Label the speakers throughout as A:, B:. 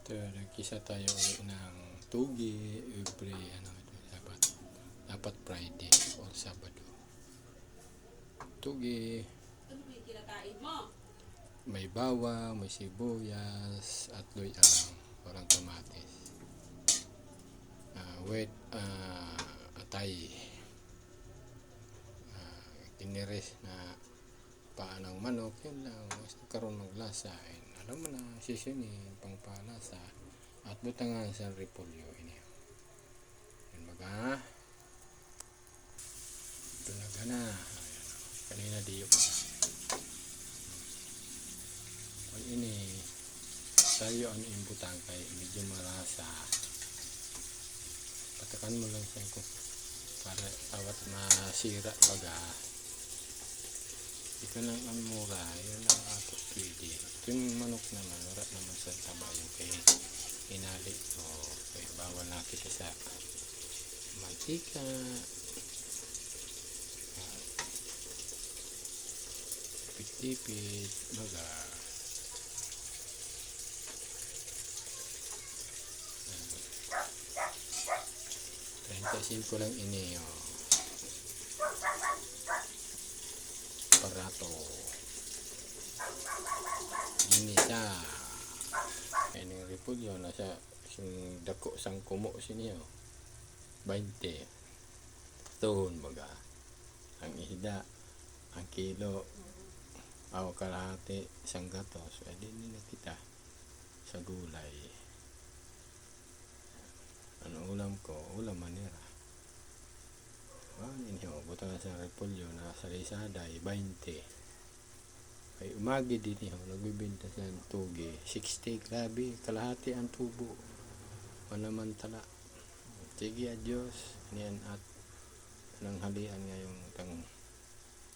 A: Ito, nagkisa tayo ulit ng tugi every dapat Friday or Sabado. Tugi, may bawang, may sibuyas, at luya, parang kamatis. Atay, tiniris na paa ng manok, yun lang, mas nagkaroon ng lasa. Alam mo na, sisinin, pangpalasa, at butangan sa repolyo. Yan baga, talaga na. Kanina di yun. Pag ini, tayo ang imbutang kay medyo marasa. Patakan mo lang siya kung para tawat masira baga. Ito lang ang mura, yun lang ako pwede. Ito yung manok naman, wala naman sa taba yung kay inali ko. Kaya bawal na kita sa mantika. Tipid, baga. 35 lang ini, parato. Ini siya. Ini repolyo na siya. Yung dako sang kumo sini 20. Tuhon baga. Ang isda, ang kilo, kalahati, isang gatos. Pwede nila kita sa gulay. Ano ulam ko? Ulam manira. Inyo, buta sa repolyo na sa Lazada ay 20. Ay umagi din nagbibenta sa tugi 60, grabe, kalahati ang tubo. Manamantala. Sige, adios. Niyan at pananghalian ngayong tang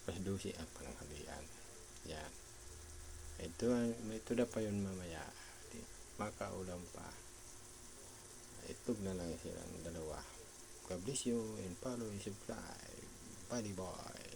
A: pasdusi at pananghalian. Yan. Ito na pa yun mamaya. Makaulam pa. Itog na lang silang dalawa. God bless you and follow and subscribe. Bye bye.